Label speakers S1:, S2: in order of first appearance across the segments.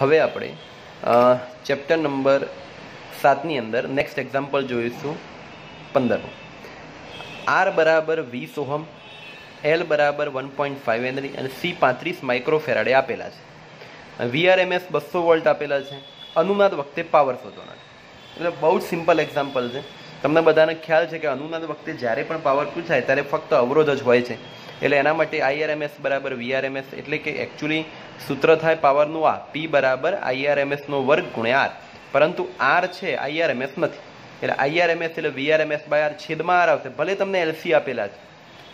S1: હવે આપણે chapter number 7 ની અંદર નેક્સ્ટ એક્ઝામ્પલ જોઈશું 15. R બરાબર 20 ઓહમ, L બરાબર 1.5 હેનરી અને C 35 માઇક્રોફેરાડે આપેલા છે. VRMS 200 વોલ્ટ આપેલા છે. અનુનાદ વખતે પાવર શોધવાનો. એટલે બહુ જ સિમ્પલ એક્ઝામ્પલ છે. તમને બધાને ખ્યાલ છે કે અનુનાદ વખતે જ્યારે પણ પાવર પૂછાય ત્યારે ફક્ત અવરોધ જ હોય છે. એટલે એના માટે IRMS બરાબર VRMS, એટલે કે એકચ્યુઅલી સૂત્ર થાય પાવરનું આ P બરાબર IRMSનો વર્ગ ગુણ્યા R, પરંતુ R છે IRMS નથી. એટલે IRMS એટલે VRMS બાય R છેદમાં R આવશે. ભલે તમને LC આપેલા છે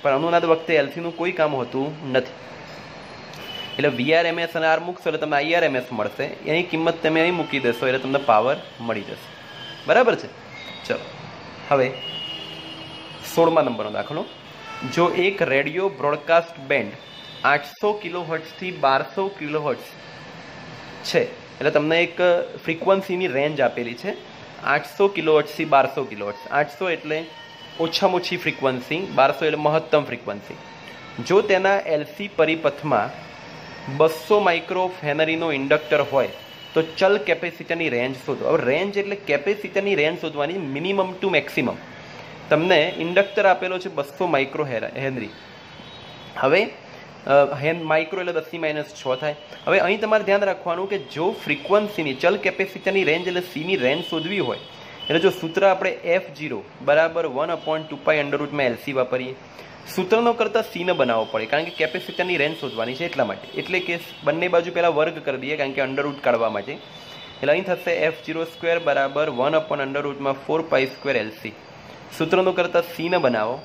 S1: પણ અનુનાદ વખતે LCનું કોઈ કામ હોતું નથી. એટલે VRMS અને R મૂકશો એટલે તમને IRMS મળશે. એની કિંમત તમે અહીં મૂકી દેશો એટલે તમને પાવર મળી જશે. બરાબર છે. ચલો હવે 16મા નંબરનો દાખલો. જો એક રેડિયો બ્રોડકાસ્ટ બેન્ડ 800 કિલોહર્ટ્ઝથી 1200 કિલોહર્ટ્ઝ છે, એટલે તમને એક ફ્રીક્વન્સીની રેન્જ આપેલી છે 800 કિલોહર્ટ્ઝથી 1200 કિલોહર્ટ્ઝ. 800 એટલે ઓછામાં ઓછી ફ્રીક્વન્સી, 1200 એટલે મહત્તમ ફ્રીક્વન્સી. જો તેના LC પરિપથમાં 200 માઇક્રો ફેનરીનો ઇન્ડક્ટર હોય તો ચલ કેપેસિટરની રેન્જ શોધો. હવે રેન્જ એટલે કેપેસિટરની રેન્જ શોધવાની, મિનિમમ ટુ મેક્સિમમ. તમને ઇન્ડક્ટર આપેલો છે 200 માઇક્રો હેનરી. હવે માઇક્રો એટલે 10⁻6 થાય. હવે અહીં તમારે ધ્યાન રાખવાનું કે જો ફ્રીક્વન્સીની ચલ કેપેસિટરની રેન્જ એટલે સીની રેન્જ શોધવી હોય એટલે જો સૂત્ર આપણે F0 બરાબર 1/2π√LC વાપરીએ. સૂત્રનો કરતાં સીને બનાવવો પડે કારણ કે કેપેસિટરની રેન્જ શોધવાની છે એટલા માટે. એટલે કે બંને બાજુ પહેલાં વર્ગ કરી દઈએ કારણ કે અંડરરૂટ કાઢવા માટે. એટલે અહીં થશે F02 બરાબર 1/√4π²LC. સૂત્રનો કરતાં સીને બનાવો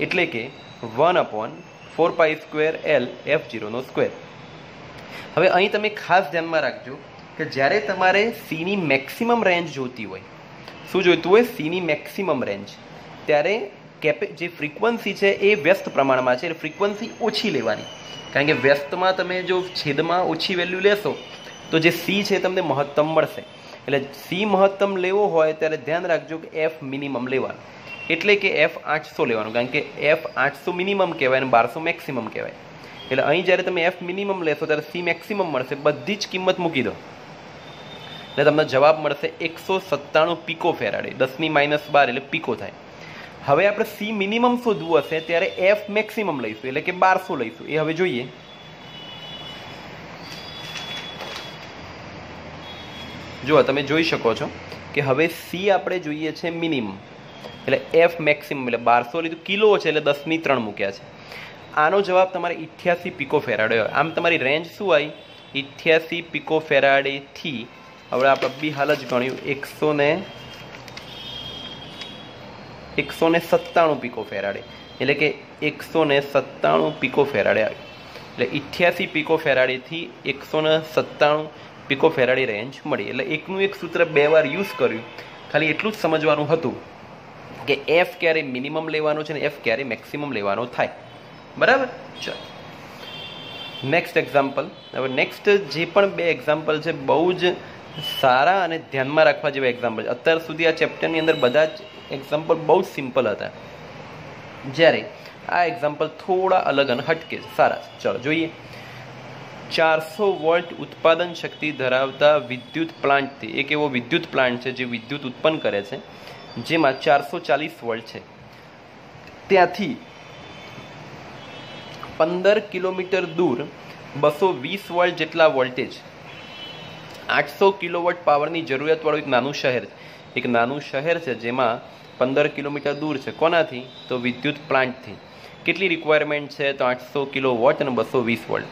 S1: એટલે કે 1/4π²L F02. હવે અહીં તમે ખાસ ધ્યાનમાં રાખજો કે જ્યારે તમારે સીની મેક્સિમમ રેન્જ જોતી હોય, શું જોઈતું હોય? સીની મેક્સિમમ રેન્જ, ત્યારે જે ફ્રીક્વન્સી છે એ વ્યસ્ત પ્રમાણમાં છે એટલે ફ્રીક્વન્સી ઓછી લેવાની. કારણ કે વ્યસ્તમાં તમે જો છેદમાં ઓછી વેલ્યુ લેશો તો જે સી છે તમને મહત્તમ મળશે. એટલે સી મહત્તમ લેવો હોય ત્યારે ધ્યાન રાખજો કે F મિનિમમ લેવાનું, એટલે કે F800 લેવાનું. કારણ કે F800 મિનિમમ કહેવાય અને 1200 મેક્સિમમ કહેવાય. એટલે અહીં જ્યારે તમે F મિનિમમ લેશો ત્યારે સી મેક્સિમમ મળશે. બધી જ કિંમત મૂકી દો એટલે તમને જવાબ મળશે 197 પિકો ફેરાડે. 10⁻12 એટલે પિકો થાય. હવે આપણે સી મિનિમમ શોધવું હશે ત્યારે F મેક્સિમમ લઈશું એટલે કે 1200 લઈશું. એ હવે જોઈએ. જો તમે જોઈ શકો છો કે હવે સી આપણે જોઈએ છે મિનિમમ, એટલે F મેક્સિમમ એટલે 1200 લીધું. કિલો છે એટલે 10⁻3 મૂક્યા છે. આનો જવાબ તમારે 88 પિકો ફેરાડે હોય. આમ તમારી રેન્જ શું આવી? 88 પિકો ફેરાડેથી હવે આપણે બી હાલ જ ગણ્યું 197 પિકો ફેરાડે, એટલે કે 197 પિકો ફેરાડે આવી. એટલે 88 પિકો ફેરાડેથી 197 પિકો ફેરાડે રેન્જ મળી. એટલે એકનું એક સૂત્ર 2 વાર યુઝ કર્યું. ખાલી એટલું જ સમજવાનું હતું કે F ક્યારે મિનિમમ લેવાનો છે ને F ક્યારે મેક્સિમમ લેવાનો થાય. બરાબર. ચાલો નેક્સ્ટ એક્ઝામ્પલ. હવે નેક્સ્ટ જે પણ 2 એક્ઝામ્પલ છે બહુ જ સારા અને ધ્યાનમાં રાખવા જેવા એક્ઝામ્પલ છે. અત્યાર સુધી આ ચેપ્ટરની અંદર બધા જ એક્ઝામ્પલ બહુ જ સિમ્પલ હતા, જ્યારે આ એક્ઝામ્પલ થોડા અલગ અને હટકે છે, સારા છે. ચાલો જોઈએ. 400 વોલ્ટ ઉત્પાદન શક્તિ ધરાવતા વિદ્યુત પ્લાન્ટથી, એક એવો વિદ્યુત પ્લાન્ટ છે જે વિદ્યુત ઉત્પન્ન કરે છે જેમાં 440 વોલ્ટ છે, ત્યાંથી 15 કિલોમીટર દૂર 220 વોલ્ટ જેટલા વોલ્ટેજ 800 કિલોવોટ પાવરની જરૂરિયાતવાળું એક નાનું શહેર છે. એક નાનું શહેર છે જેમાં 15 કિલોમીટર દૂર છે. કોનાથી? તો વિદ્યુત પ્લાન્ટથી. કેટલી રિક્વાયરમેન્ટ છે? તો 800 કિલોવોટ અને 220 વોલ્ટ.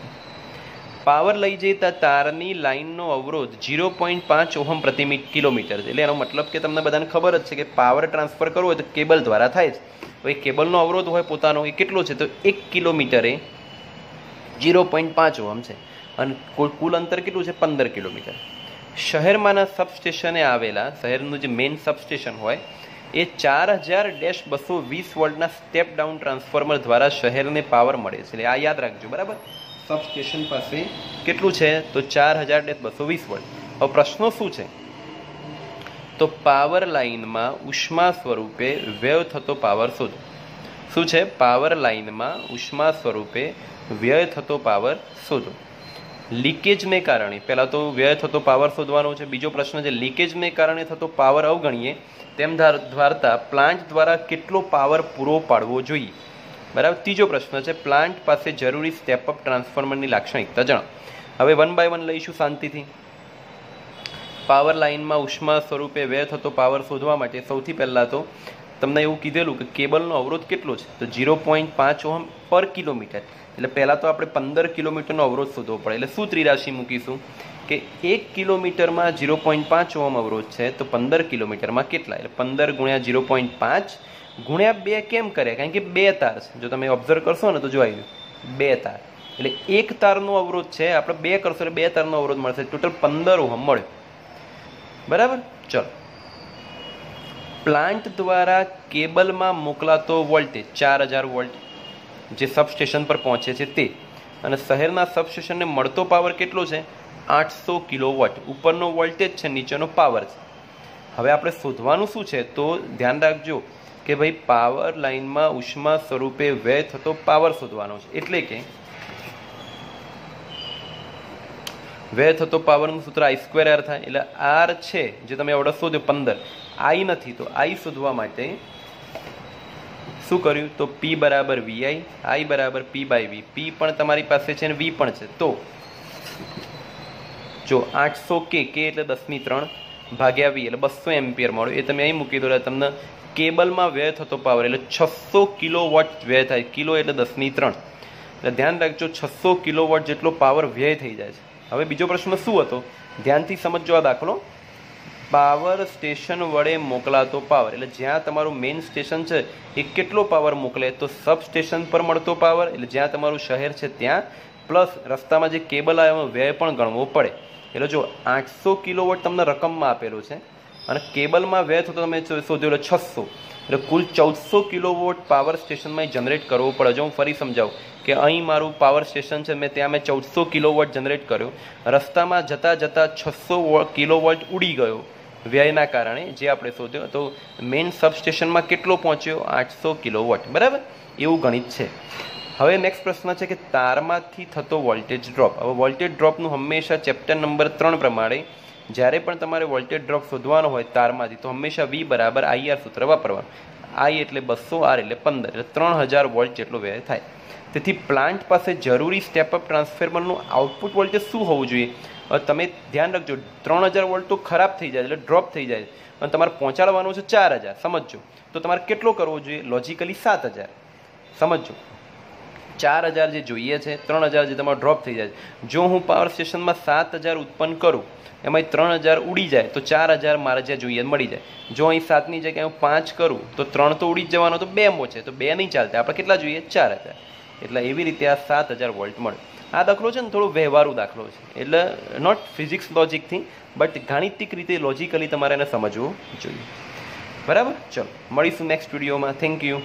S1: પાવર લઈ જતા તારની લાઇનનો અવરોધ 0.5 ઓહમ પ્રતિ કિલોમીટર છે. એટલે એનો મતલબ કે તમને બધાને ખબર જ છે કે પાવર ટ્રાન્સફર કરવો હોય તો કેબલ દ્વારા થાય છે. હવે કેબલનો અવરોધ હોય પોતાનો એ કેટલો છે? તો 1 કિલોમીટરે 0.5 ઓહમ છે અને કુલ અંતર કેટલું છે? 15 કિલોમીટર. શહેરમાંના સબસ્ટેશને આવેલા, શહેરનું જે મેઇન સબસ્ટેશન હોય એ 4000-220 વોલ્ટના સ્ટેપ ડાઉન ટ્રાન્સફોર્મર દ્વારા શહેરને પાવર મળે છે. એટલે આ યાદ રાખજો. બરાબર. સબસ્ટેશન પાસે કેટલું છે? તો 4000-220 વોલ્ટ. હવે પ્રશ્નો શું છે? તો પાવર લાઇનમાં ઉષ્મા સ્વરૂપે વ્યય થતો પાવર શોધો. શું છે? પાવર લાઇનમાં ઉષ્મા સ્વરૂપે વ્યય થતો પાવર શોધો. લીકેજને કારણે પહેલાં તો વ્યય થતો પાવર શોધવાનો છે. બીજો પ્રશ્ન છે લીકેજને કારણે થતો પાવર અવગણીએ તેમ ધારતા પ્લાન્ટ દ્વારા કેટલો પાવર પૂરો પાડવો જોઈએ. બરાબર. ત્રીજો પ્રશ્ન છે પ્લાન્ટ પાસે જરૂરી સ્ટેપઅપ ટ્રાન્સફોર્મરની લાક્ષણિકતા જણાવો. હવે વન બાય વન લઈશું શાંતિથી. પાવર લાઇનમાં ઉષ્મા સ્વરૂપે વ્યય થતો પાવર શોધવા માટે સૌથી પહેલાં તો તમને એવું કીધેલું કે કેબલનો અવરોધ કેટલો છે, તો 0.5 ઓહમ પર કિલોમીટર. એટલે પહેલાં તો આપણે 15 કિલોમીટરનો અવરોધ શોધવો પડે. એટલે સૂત્ર રાશિ મૂકીશું કે 1 કિલોમીટરમાં 0.5 ઓહમ અવરોધ છે, તો 15 કિલોમીટરમાં કેટલા, એટલે 15 ગુણ્યા 0.5 ગુણ્યા 2 કેમ કરે, કારણ કે 2 તાર છે. જો તમે ઓબ્ઝર્વ કરશો ને તો જોઈ લો 2 તાર, એટલે 1 તારનો અવરોધ છે, આપણે 2 કરશો એટલે 2 તારનો અવરોધ મળશે, ટોટલ 15 ઓહમ મળ્યો. બરાબર. ચલો, પ્લાન્ટ દ્વારા કેબલમાં મોકલાતો વોલ્ટેજ 4000 વોલ્ટ જે સબસ્ટેશન પર પહોંચે છે તે, અને શહેરના સબસ્ટેશનને મળતો પાવર કેટલો છે, 800 કિલોવોટ. ઉપરનો વોલ્ટેજ છે, નીચેનો પાવર છે. હવે આપણે શોધવાનું શું છે, તો ધ્યાન રાખજો કે ભાઈ પાવર લાઇનમાં ઉષ્મા સ્વરૂપે વ્યય થતો પાવર શોધવાનો છે. એટલે કે વ્યય થતો પાવરનું સૂત્ર I²R થાય. એટલે R છે જે તમે ઓર્ડર શોધ્યો 15, I નથી, તો I શોધવા માટે શું કર્યું, તો P બરાબર VI, I બરાબર P/V. P પણ તમારી પાસે છે અને V પણ છે. તો જો 800 K એટલે 10⁻³ ભાગ્યા V એટલે 200 એમ્પિયર મળ્યો. એ તમે અહીં મૂકી દો એટલે તમને કેબલમાં વ્યય થતો પાવર એટલે 600 કિલોવોટ વ્યય થાય. કિલો એટલે 10⁻³. એટલે ધ્યાન રાખજો 600 કિલોવોટ જેટલો પાવર વ્યય થઈ જાય છે. હવે બીજો પ્રશ્ન શું હતો, ધ્યાનથી સમજો આ દાખલો. પાવર સ્ટેશન વડે મોકલાતો પાવર, એટલે જ્યાં તમારું મેઇન સ્ટેશન છે એ કેટલો પાવર મોકલે, તો સબ સ્ટેશન પર મળતો પાવર, એટલે જ્યાં તમારું શહેર છે ત્યાં, પ્લસ રસ્તામાં જે કેબલ આવે એમાં વ્યય પણ ગણવો પડે. એટલે જો 800 કિલોવોટ તમને રકમમાં આપેલો છે અને કેબલમાં વ્યય થતો તમે શોધ્યો એટલે 600, એટલે કુલ 1400 કિલોવોટ પાવર સ્ટેશનમાં જનરેટ કરવો પડે. જો હું ફરી સમજાવું કે અહીં મારું પાવર સ્ટેશન છે, ત્યાં મેં 1400 કિલોવોટ જનરેટ કર્યો, રસ્તામાં જતાં જતાં 600 કિલોવોટ ઉડી ગયો વ્યયના કારણે, જે આપણે શોધ્યો. તો મેઇન સબસ્ટેશનમાં કેટલો પહોંચ્યો, 800 કિલોવોટ. બરાબર, એવું ગણિત છે. હવે નેક્સ્ટ પ્રશ્ન છે કે તારમાંથી થતો વોલ્ટેજ ડ્રોપ. હવે વોલ્ટેજ ડ્રોપનું હંમેશા ચેપ્ટર નંબર 3 પ્રમાણે જ્યારે પણ તમારે વોલ્ટેજ ડ્રોપ શોધવાનો હોય તારમાંથી, તો હંમેશા V બરાબર IR સૂત્ર વાપરવાનું. I એટલે 200, R એટલે 15, એટલે 3000 વોલ્ટ જેટલો વ્યય થાય. તેથી પ્લાન્ટ પાસે જરૂરી સ્ટેપઅપ ટ્રાન્સફોર્મરનું આઉટપુટ વોલ્ટેજ શું હોવું જોઈએ. હવે તમે ધ્યાન રાખજો 3000 વોલ્ટ તો ખરાબ થઈ જાય એટલે ડ્રોપ થઈ જાય, અને તમારે પહોંચાડવાનું છે 4000. સમજો તો તમારે કેટલો કરવો જોઈએ, લોજિકલી 7000. સમજો 4000 જે જોઈએ છે, 3000 જે તમારો ડ્રોપ થઈ જાય. જો હું પાવર સ્ટેશનમાં 7000 ઉત્પન્ન કરું, એમાં 3000 ઉડી જાય તો 4000 મારે જ્યાં જોઈએ મળી જાય. જો અહીં 7ની જગ્યાએ હું 5 કરું તો 3 તો ઉડી જ જવાનો, તો 2 છે, તો 2 નહીં ચાલતા, આપણે કેટલા જોઈએ, 4000. એટલે એવી રીતે આ 7000 વોલ્ટ મળે. આ દાખલો છે ને થોડો વ્યવહારુ દાખલો છે, એટલે નોટ ફિઝિક્સ લોજિકથી, બટ ગાણિતિક રીતે લોજિકલી તમારે એને સમજવું જોઈએ. બરાબર. ચલો, મળીશું નેક્સ્ટ વિડીયોમાં. Thank you.